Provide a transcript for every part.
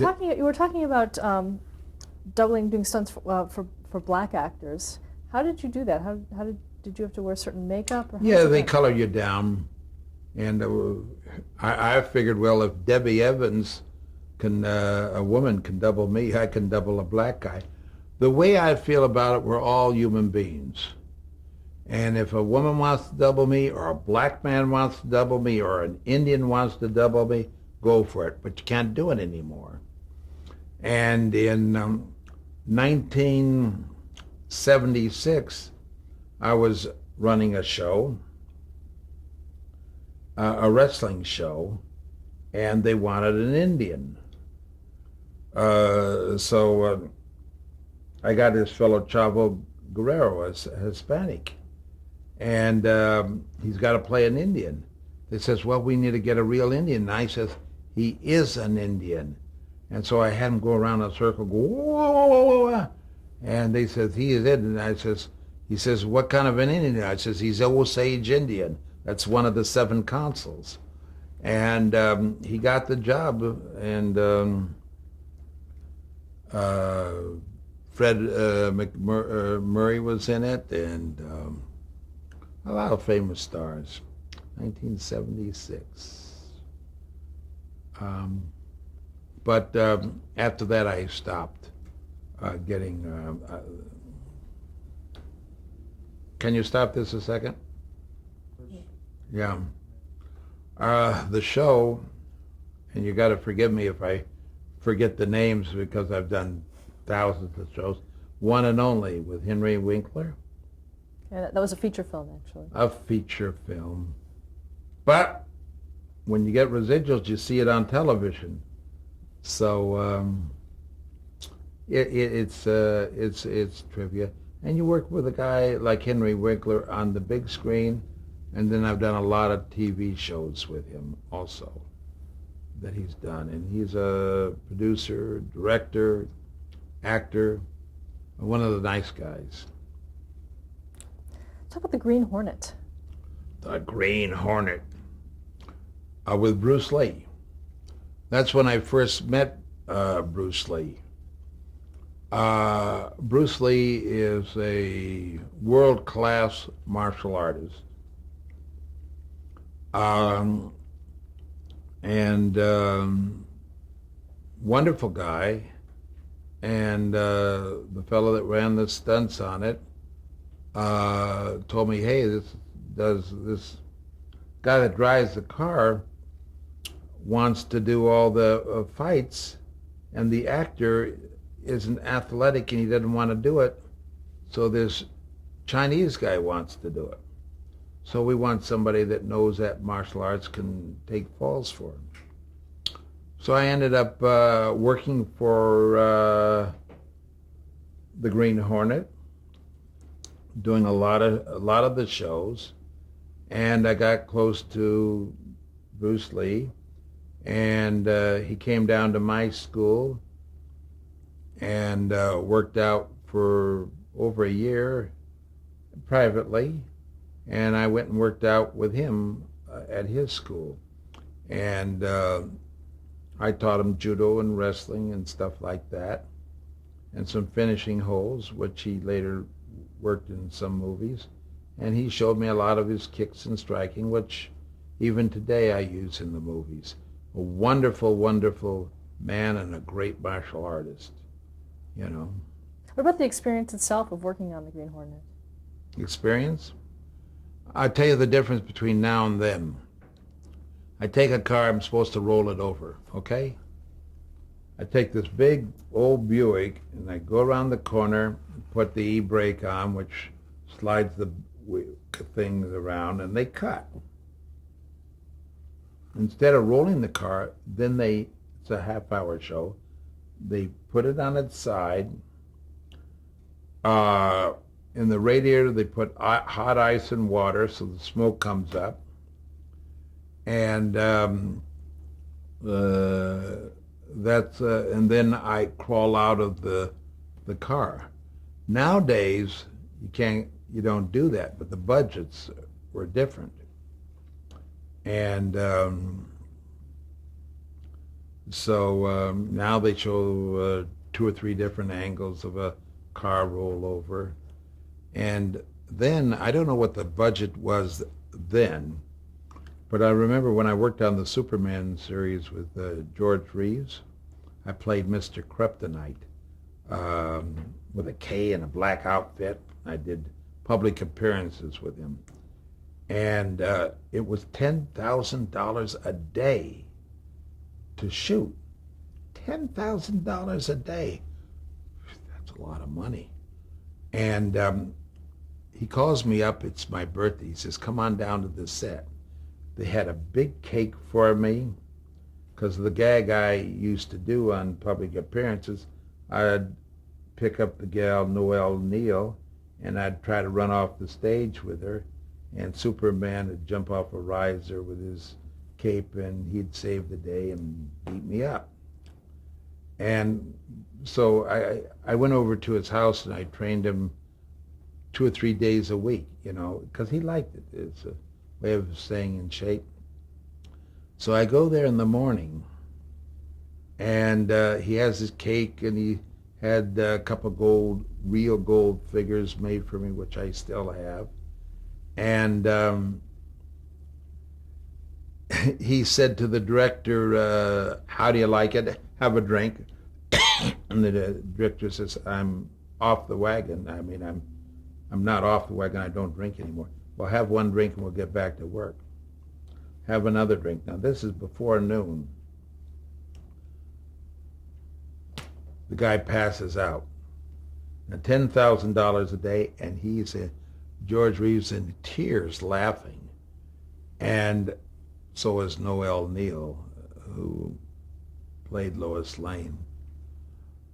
You were talking about doing stunts for black actors. How did you do that? Did you have to wear certain makeup? Or how Yeah, was it they done? color you down, and I figured, well, if Debbie Evans a woman can double me, I can double a black guy. The way I feel about it, we're all human beings. And if a woman wants to double me, or a black man wants to double me, or an Indian wants to double me, go for it. But you can't do it anymore. And in 1976, I was running a show, a wrestling show, and they wanted an Indian. So I got this fellow Chavo Guerrero, as Hispanic, and he's got to play an Indian. They says, well, we need to get a real Indian. And I says, he is an Indian. And so I had him go around a circle, go, whoa, whoa, whoa, whoa. And they says, he is it. And he says, what kind of an Indian? I says, he's Osage Indian. That's one of the 7 consuls. And he got the job, and Fred McMurray was in it, and a lot of famous stars. 1976. But after that, I stopped getting. Can you stop this a second? Yeah. The show, and you got to forgive me if I forget the names because I've done thousands of shows. One and Only with Henry Winkler. Yeah, that was a feature film, actually. A feature film. But when you get residuals, you see it on television. So it's trivia. And you work with a guy like Henry Winkler on the big screen, and then I've done a lot of TV shows with him also that he's done. And he's a producer, director, actor, one of the nice guys. Talk about the Green Hornet. The Green Hornet with Bruce Lee. That's when I first met Bruce Lee. Bruce Lee is a world-class martial artist. And wonderful guy. And the fellow that ran the stunts on it told me, hey, this guy that drives the car wants to do all the fights, and the actor isn't athletic and he doesn't want to do it, so this Chinese guy wants to do it. So we want somebody that knows that martial arts, can take falls for him. So I ended up working for the Green Hornet, doing a lot of the shows, and I got close to Bruce Lee, and he came down to my school and worked out for over a year privately, and I went and worked out with him at his school, and I taught him judo and wrestling and stuff like that, and some finishing holds, which he later worked in some movies. And he showed me a lot of his kicks and striking, which even today I use in the movies. A wonderful, wonderful man and a great martial artist, you know. What about the experience itself of working on the Green Hornet? Experience? I'll tell you the difference between now and then. I take a car, I'm supposed to roll it over, okay? I take this big old Buick and I go around the corner, put the e-brake on, which slides the things around, and they cut. Instead of rolling the car, then it's a half-hour show, they put it on its side. In the radiator, they put hot ice and water so the smoke comes up. And and then I crawl out of the car. Nowadays, you don't do that, but the budgets were different. And So now they show two or three different angles of a car rollover. And then, I don't know what the budget was then, but I remember when I worked on the Superman series with George Reeves, I played Mr. Kryptonite with a K and a black outfit. I did public appearances with him. And it was $10,000 a day to shoot. $10,000 a day. That's a lot of money. And he calls me up. It's my birthday. He says, come on down to the set. They had a big cake for me because the gag I used to do on public appearances, I'd pick up the gal Noelle Neal and I'd try to run off the stage with her, and Superman would jump off a riser with his cape and he'd save the day and beat me up. And so I went over to his house and I trained him 2 or 3 days a week, because he liked it. It's a way of staying in shape. So I go there in the morning, and he has his cake, and he had a couple real gold figures made for me, which I still have. And he said to the director, how do you like it? Have a drink. And the director says, I'm off the wagon. I mean, I'm not off the wagon. I don't drink anymore. Well, have one drink and we'll get back to work. Have another drink. Now, this is before noon. The guy passes out. Now, $10,000 a day, and he's George Reeves in tears laughing. And so is Noelle Neal, who played Lois Lane.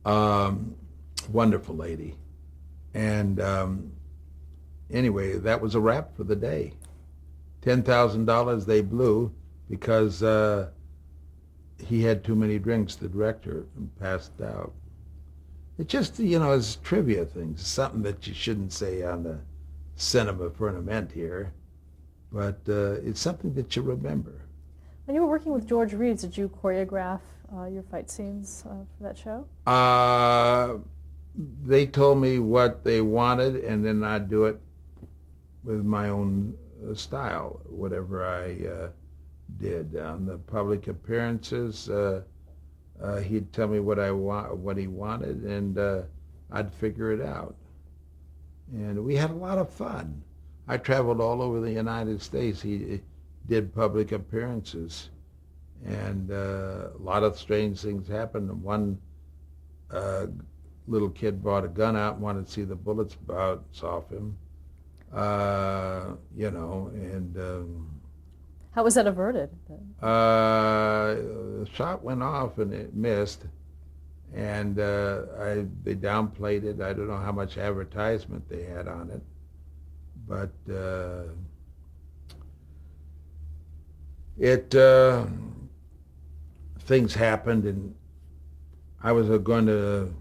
Wonderful lady. And anyway, that was a wrap for the day. $10,000 they blew because he had too many drinks, the director, and passed out. It just, it's trivia things, something that you shouldn't say on the cinema firmament here, but it's something that you remember. When you were working with George Reeves, did you choreograph your fight scenes for that show? They told me what they wanted, and then I'd do it with my own style, whatever I did. On the public appearances, he'd tell me what he wanted, and I'd figure it out. And we had a lot of fun. I traveled all over the United States. He did public appearances, and a lot of strange things happened. One little kid brought a gun out and wanted to see the bullets bounce off him, and how was that averted? the shot went off and it missed, and they downplayed it. I don't know how much advertisement they had on it, but things happened, and I was going to,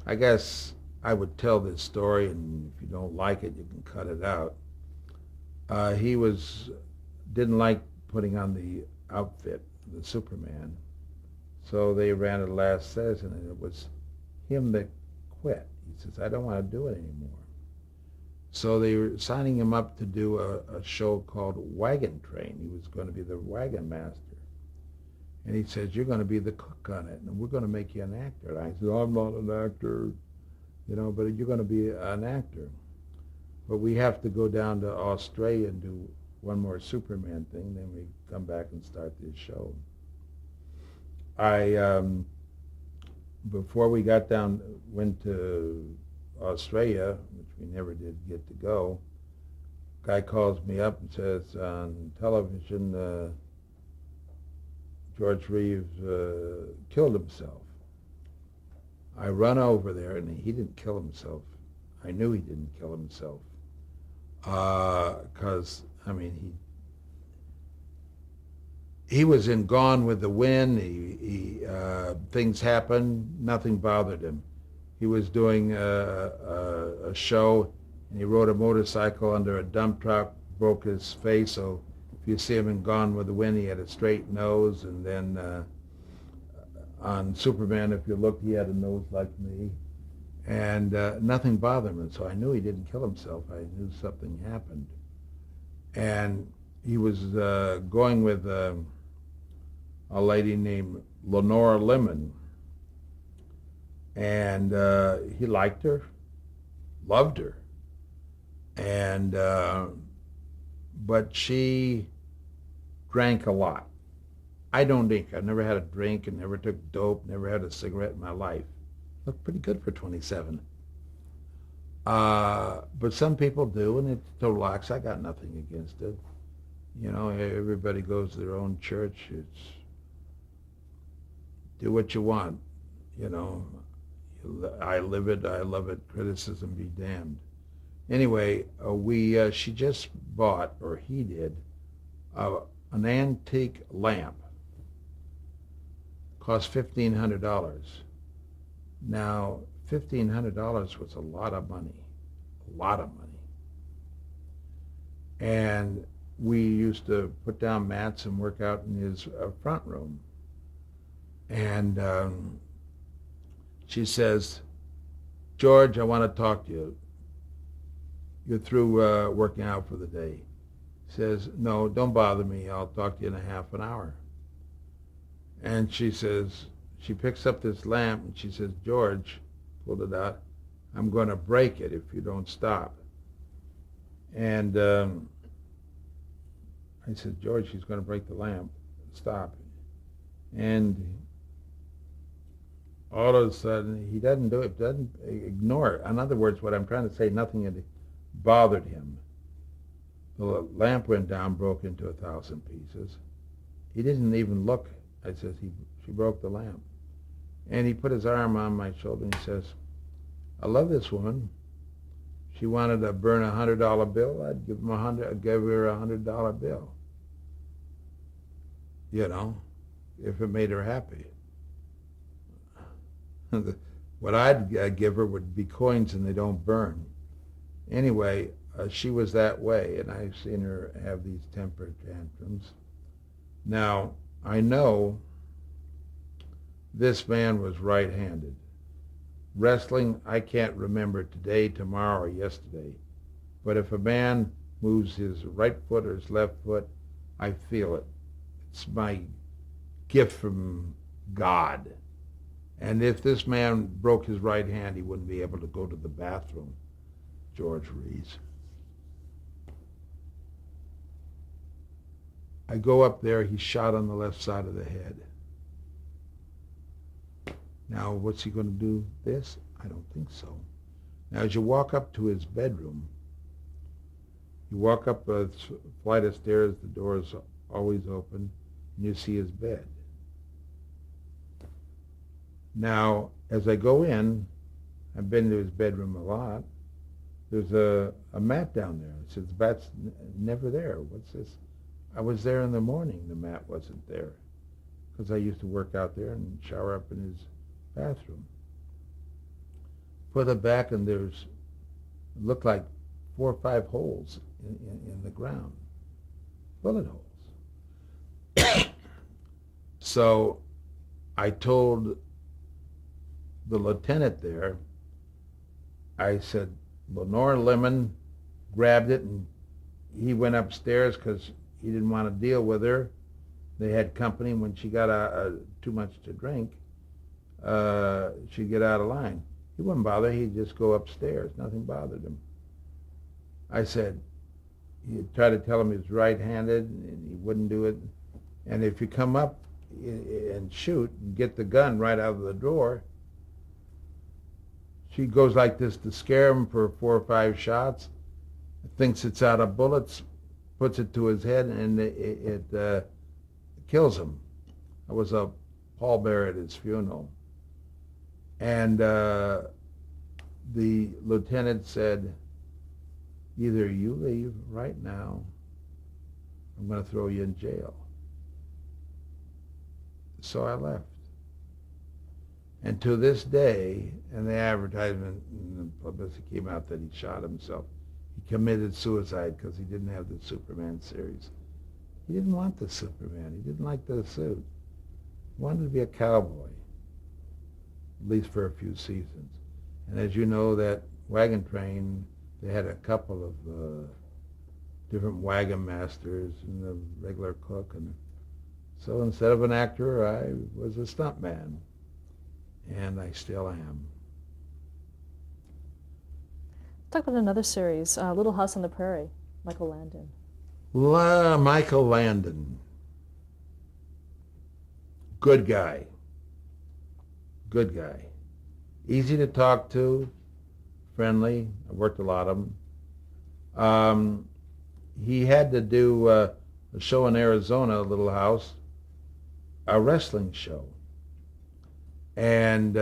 I guess I would tell this story, and if you don't like it, you can cut it out. He didn't like putting on the outfit, the Superman, so they ran a last season, and it was him that quit. He says, I don't want to do it anymore. So they were signing him up to do a show called Wagon Train. He was going to be the wagon master. And he says, you're going to be the cook on it, and we're going to make you an actor. And I said, I'm not an actor, but you're going to be an actor. But we have to go down to Australia and do one more Superman thing, then we come back and start this show. Before we went to Australia, which we never did get to go, guy calls me up and says, on television, George Reeves killed himself. I run over there, and he didn't kill himself. I knew he didn't kill himself. Because, he was in Gone with the Wind. Things happened. Nothing bothered him. He was doing a show, and he rode a motorcycle under a dump truck, broke his face, so if If you see him in Gone with the Wind, he had a straight nose, and then on Superman, if you look, he had a nose like me, and nothing bothered him. So I knew he didn't kill himself. I knew something happened, and he was going with a lady named Lenora Lemon, and he liked her, loved her, and but she drank a lot. I don't drink. I've never had a drink and never took dope, never had a cigarette in my life. Looked pretty good for 27. But some people do, and it's to relax. I got nothing against it. You know, everybody goes to their own church. It's do what you want. You know, I live it. I love it. Criticism be damned. Anyway, she just bought, or he did, an antique lamp. Cost $1,500. Now, $1,500 was a lot of money. A lot of money. And we used to put down mats and work out in his front room. And she says, George, I want to talk to you. You're through working out for the day. He says, no, don't bother me. I'll talk to you in a half an hour. And she says, she picks up this lamp and she says, George, pulled it out, I'm going to break it if you don't stop. And I said, George, she's going to break the lamp. Stop. And all of a sudden, he doesn't do it, doesn't ignore it. In other words, what I'm trying to say, nothing had bothered him. The lamp went down, broke into 1,000 pieces. He didn't even look. I says, she broke the lamp. And he put his arm on my shoulder and he says, I love this woman. She wanted to burn a $100 bill. I'd give her a $100 bill. You know, if it made her happy. What I'd give her would be coins and they don't burn. Anyway, she was that way, and I've seen her have these temper tantrums. Now, I know this man was right-handed. Wrestling, I can't remember today, tomorrow, or yesterday. But if a man moves his right foot or his left foot, I feel it. It's my gift from God. And if this man broke his right hand, he wouldn't be able to go to the bathroom. George Rees. I go up there, he's shot on the left side of the head. Now, what's he going to do? This? I don't think so. Now, as you walk up to his bedroom, you walk up a flight of stairs, the door is always open, and you see his bed. Now, as I go in, I've been to his bedroom a lot, there's a mat down there. It says, the bat's never there. What's this? I was there in the morning. The mat wasn't there because I used to work out there and shower up in his bathroom. Put it back and it looked like 4 or 5 holes in the ground, bullet holes. So I told the lieutenant there, I said, Lenore Lemon grabbed it and he went upstairs because he didn't want to deal with her. They had company. When she got too much to drink, she'd get out of line. He wouldn't bother. He'd just go upstairs. Nothing bothered him. I said, he tried to tell him he was right-handed and he wouldn't do it. And if you come up and shoot and get the gun right out of the drawer, she goes like this to scare him for 4 or 5 shots, thinks it's out of bullets, puts it to his head, and it kills him. I was a pallbearer at his funeral. And the lieutenant said, either you leave right now, I'm going to throw you in jail. So I left. And to this day, and the advertisement and the publicity came out that he shot himself. He committed suicide because he didn't have the Superman series. He didn't want the Superman. He didn't like the suit. He wanted to be a cowboy, at least for a few seasons. And as you know, that wagon train, they had a couple of different wagon masters and the regular cook. And so instead of an actor, I was a stuntman. And I still am. Talk about another series, Little House on the Prairie, Michael Landon. Michael Landon. Good guy. Good guy. Easy to talk to, friendly. I worked a lot of them. He had to do a show in Arizona, Little House, a wrestling show. And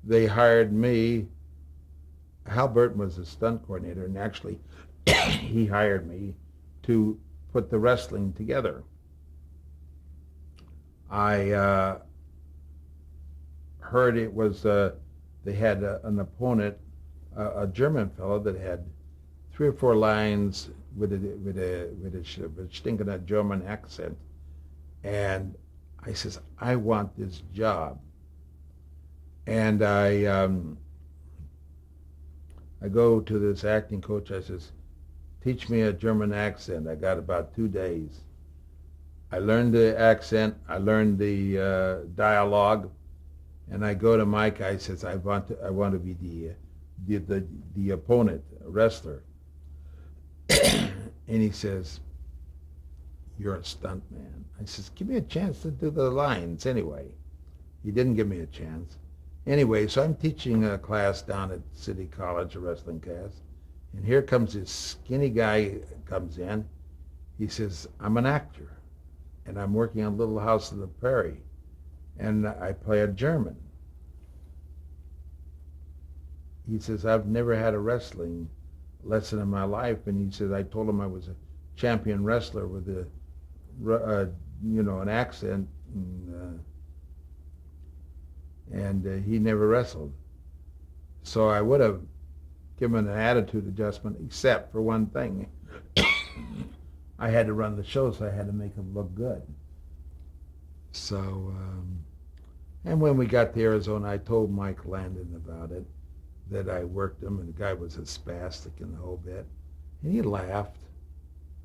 they hired me. Hal Burton was the stunt coordinator, and actually he hired me to put the wrestling together. I heard it was they had an opponent, a German fellow that had 3 or 4 lines with a stinking German accent, and I says, I want this job. And I go to this acting coach. I says, teach me a German accent. I got about 2 days. I learned the accent. I learned the dialogue. And I go to Mike. I says, I want to be the opponent, a wrestler. And he says, you're a stunt man. I says, give me a chance to do the lines anyway. He didn't give me a chance. Anyway, so I'm teaching a class down at City College, a wrestling class, and here comes this skinny guy comes in. He says, I'm an actor, and I'm working on Little House on the Prairie, and I play a German. He says, I've never had a wrestling lesson in my life, and he says, I told him I was a champion wrestler with an accent, and he never wrestled. So I would have given an attitude adjustment, except for one thing. I had to run the show, so I had to make him look good. So, and when we got to Arizona, I told Mike Landon about it, that I worked him, and the guy was a spastic in the whole bit. And he laughed.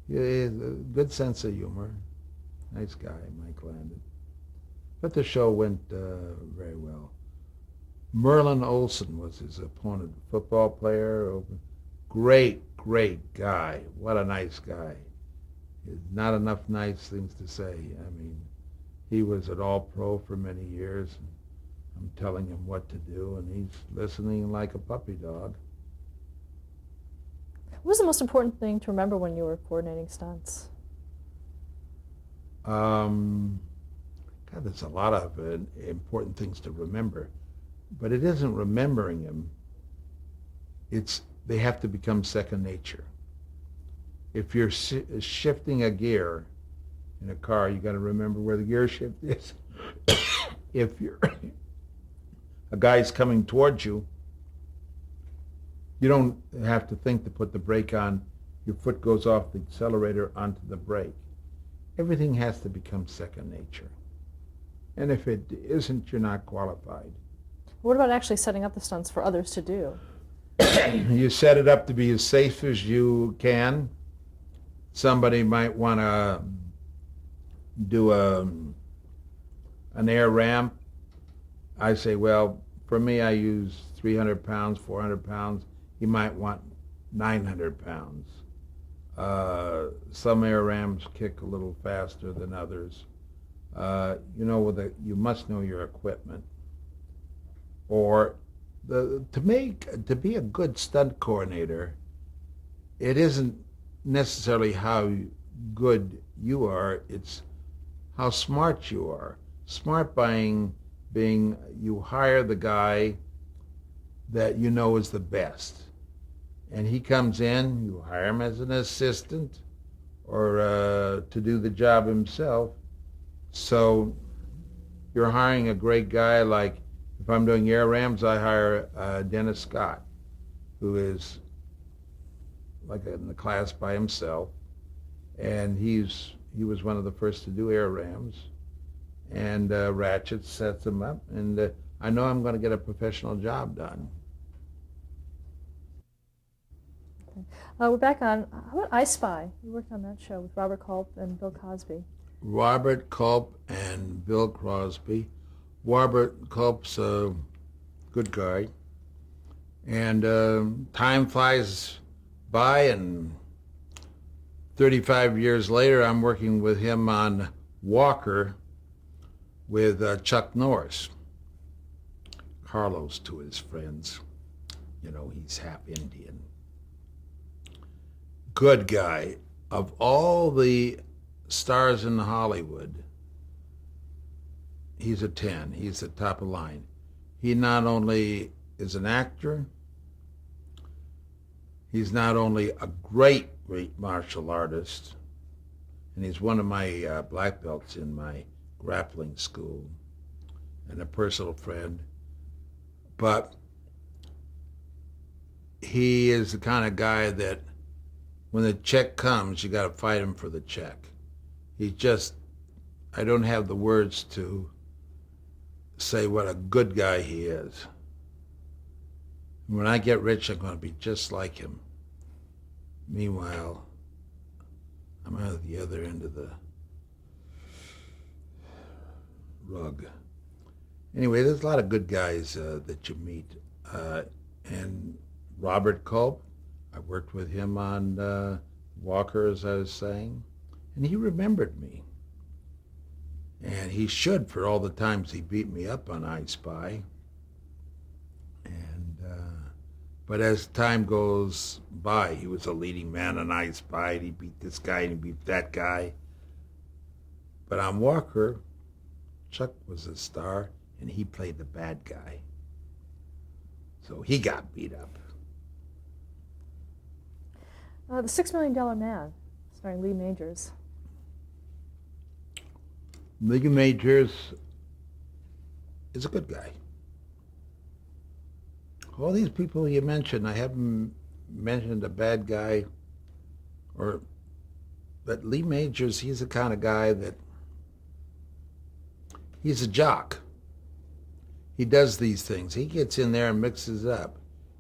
He has a good sense of humor. Nice guy, Mike Landon. But the show went very well. Merlin Olsen was his opponent, football player. Great, great guy. What a nice guy. Not enough nice things to say. I mean, he was an all-pro for many years. I'm telling him what to do, and he's listening like a puppy dog. What was the most important thing to remember when you were coordinating stunts? God, there's a lot of important things to remember, but it isn't remembering them. They have to become second nature. If you're shifting a gear in a car, you got to remember where the gear shift is. If a guy's coming towards you, you don't have to think to put the brake on. Your foot goes off the accelerator onto the brake. Everything has to become second nature. And if it isn't, you're not qualified. What about actually setting up the stunts for others to do? You set it up to be as safe as you can. Somebody might want to do an air ramp. I say, well, for me, I use 300 pounds, 400 pounds. You might want 900 pounds. Some air ramps kick a little faster than others. You must know your equipment. Or to be a good stunt coordinator, it isn't necessarily how good you are, it's how smart you are. Smart being you hire the guy that you know is the best. And he comes in, you hire him as an assistant or to do the job himself. So you're hiring a great guy. Like if I'm doing air ramps, I hire Dennis Scott, who is like in the class by himself. and he was one of the first to do air rams, and Ratchet sets them up, and I know I'm going to get a professional job done. Okay. We're back on, how about I Spy? You worked on that show with Robert Culp and Bill Cosby. Robert Culp and Bill Crosby. Robert Culp's a good guy, and time flies by, and 35 years later, I'm working with him on Walker with Chuck Norris. Carlos to his friends. You know, he's half Indian. Good guy. Of all the stars in Hollywood, he's a 10. He's the top of the line. He not only is an actor, he's not only a great martial artist, and he's one of my black belts in my grappling school and a personal friend, but he is the kind of guy that when the check comes, you got to fight him for the check. He just, I don't have the words to say what a good guy he is. When I get rich, I'm going to be just like him. Meanwhile, I'm at the other end of the rug. Anyway, there's a lot of good guys that you meet. And Robert Culp, I worked with him on Walker, as I was saying, and he remembered me. And he should, for all the times he beat me up on I Spy. But as time goes by, he was a leading man on I Spy, and he beat this guy and he beat that guy. But on Walker, Chuck was a star, and he played the bad guy. So he got beat up. The $6 Million Man, starring Lee Majors. Lee Majors is a good guy. All these people you mentioned, I haven't mentioned a bad guy, but Lee Majors, he's the kind of guy that, he's a jock. He does these things. He gets in there and mixes up.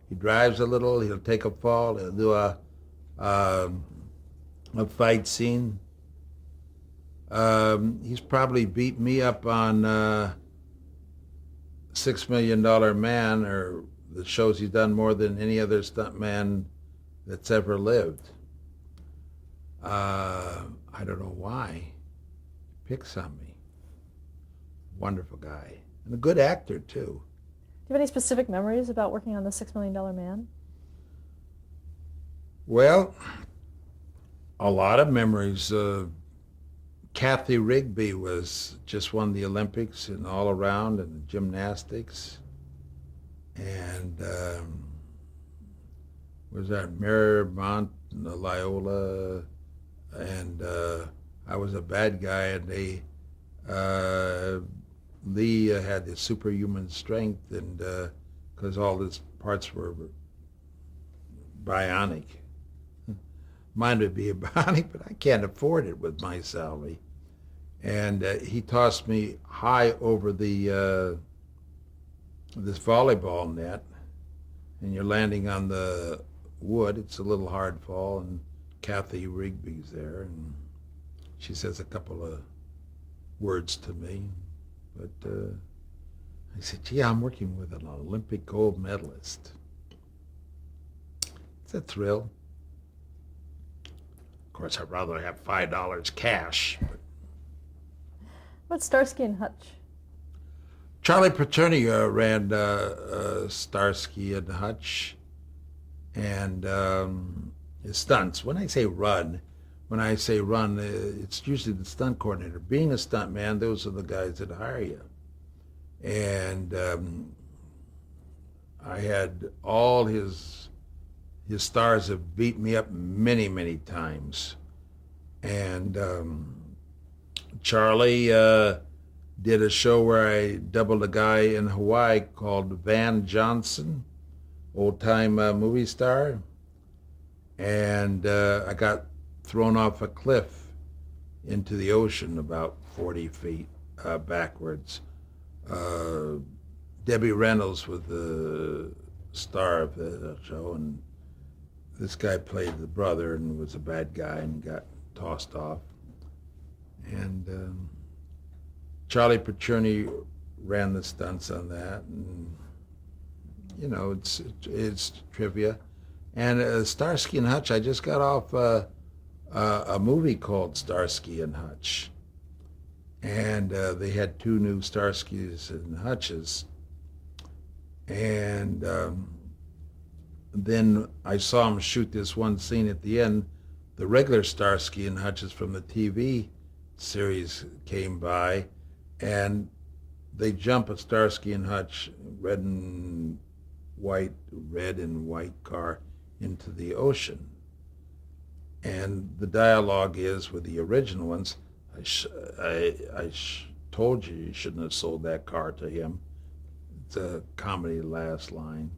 He drives a little, he'll take a fall, he'll do a fight scene. He's probably beat me up on $6 Million Man, or the shows he's done more than any other stuntman that's ever lived. I don't know why. He picks on me. Wonderful guy. And a good actor, too. Do you have any specific memories about working on the $6 Million Man? Well, a lot of memories. Kathy Rigby just won the Olympics in all around and gymnastics. And was that Marymount, Loyola, and I was a bad guy, and Lee had the superhuman strength, and because all his parts were bionic. Mine would be a bionic, but I can't afford it with my salary. And he tossed me high over the this volleyball net, and you're landing on the wood. It's a little hard fall, and Kathy Rigby's there, and she says a couple of words to me. But I said, gee, I'm working with an Olympic gold medalist. It's a thrill. Of course, I'd rather have $5 cash. But What's Starsky and Hutch? Charlie Paterni ran Starsky and Hutch, and his stunts. When I say run, it's usually the stunt coordinator. Being a stunt man, those are the guys that hire you. And I had all his stars have beat me up many, many times. And Charlie did a show where I doubled a guy in Hawaii called Van Johnson, old-time movie star. And I got thrown off a cliff into the ocean about 40 feet backwards. Debbie Reynolds was the star of the show, and this guy played the brother and was a bad guy and got tossed off. And Charlie Pacerni ran the stunts on that, and you know, it's trivia. And Starsky and Hutch, I just got off a movie called Starsky and Hutch, and they had 2 new Starskys and Hutches, and then I saw them shoot this one scene at the end. The regular Starsky and Hutches from the TV series came by, and they jump a Starsky and Hutch red and white car into the ocean. And the dialogue is with the original ones, I told you you shouldn't have sold that car to him. It's a comedy last line.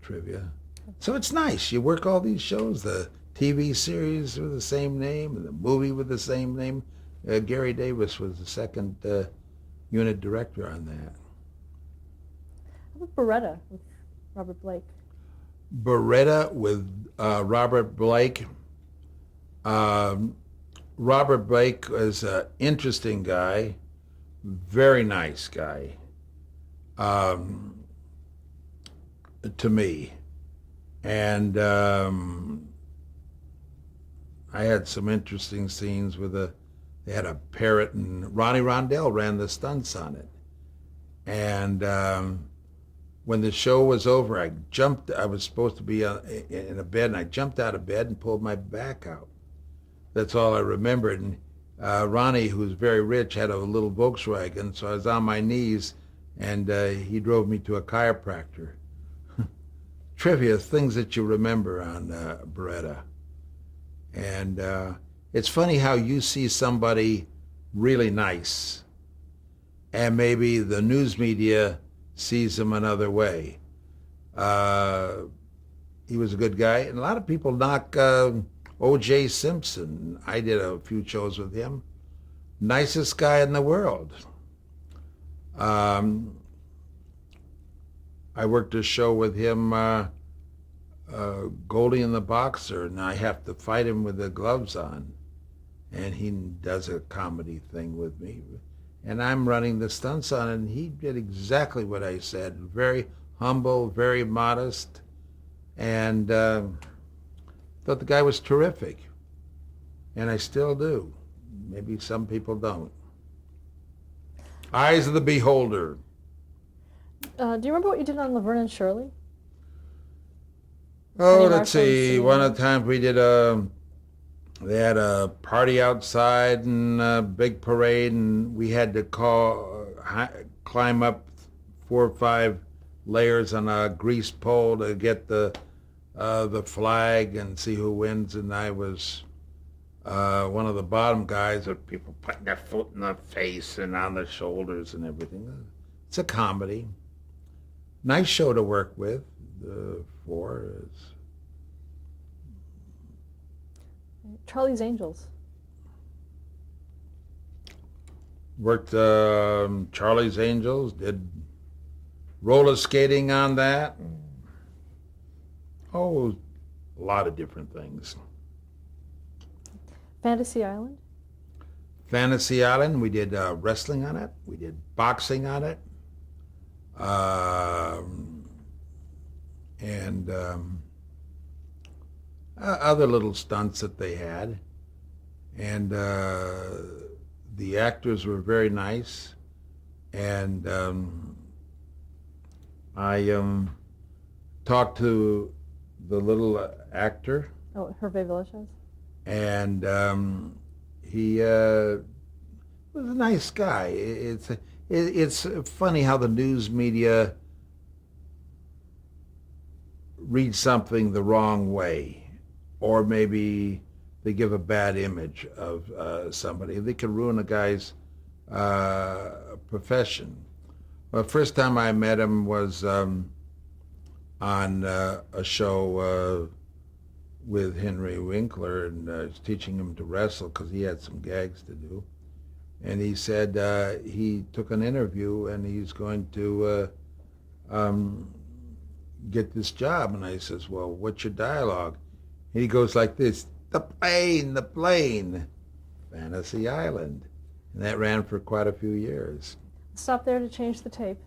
Trivia. So it's nice. You work all these shows, the TV series with the same name, and the movie with the same name. Gary Davis was the second unit director on that. How about Beretta with Robert Blake? Beretta with Robert Blake. Robert Blake was an interesting guy, very nice guy to me. And I had some interesting scenes with they had a parrot, and Ronnie Rondell ran the stunts on it. And when the show was over, I was supposed to be in a bed, and I jumped out of bed and pulled my back out. That's all I remembered. And Ronnie, who was very rich, had a little Volkswagen, so I was on my knees, and he drove me to a chiropractor. Trivia, things that you remember on Beretta. And it's funny how you see somebody really nice, and maybe the news media sees him another way. He was a good guy, and a lot of people knock O.J. Simpson. I did a few shows with him. Nicest guy in the world. I worked a show with him, Goldie and the Boxer, and I have to fight him with the gloves on. And he does a comedy thing with me. And I'm running the stunts on it, and he did exactly what I said. Very humble, very modest, and thought the guy was terrific. And I still do. Maybe some people don't. Eyes of the beholder. Do you remember what you did on Laverne and Shirley? Oh, Penny let's Marshall see. and One of the times we did they had a party outside and a big parade, and we had to climb up 4 or 5 layers on a grease pole to get the flag and see who wins. And I was one of the bottom guys, with people putting their foot in the face and on the shoulders and everything. It's a comedy. Nice show to work with. Charlie's Angels. Worked Charlie's Angels, did roller skating on that. Oh, a lot of different things. Fantasy Island. Fantasy Island, we did wrestling on it. We did boxing on it. And other little stunts that they had. And the actors were very nice. And I talked to the little actor. Oh, Hervé Villechaize. And he was a nice guy. It's funny how the news media reads something the wrong way, or maybe they give a bad image of somebody. They can ruin a guy's profession. Well, the first time I met him was on a show with Henry Winkler and was teaching him to wrestle because he had some gags to do. And he said he took an interview and he's going to get this job. And I says, well, what's your dialogue? He goes like this, the plane, Fantasy Island. And that ran for quite a few years. Stop there to change the tape.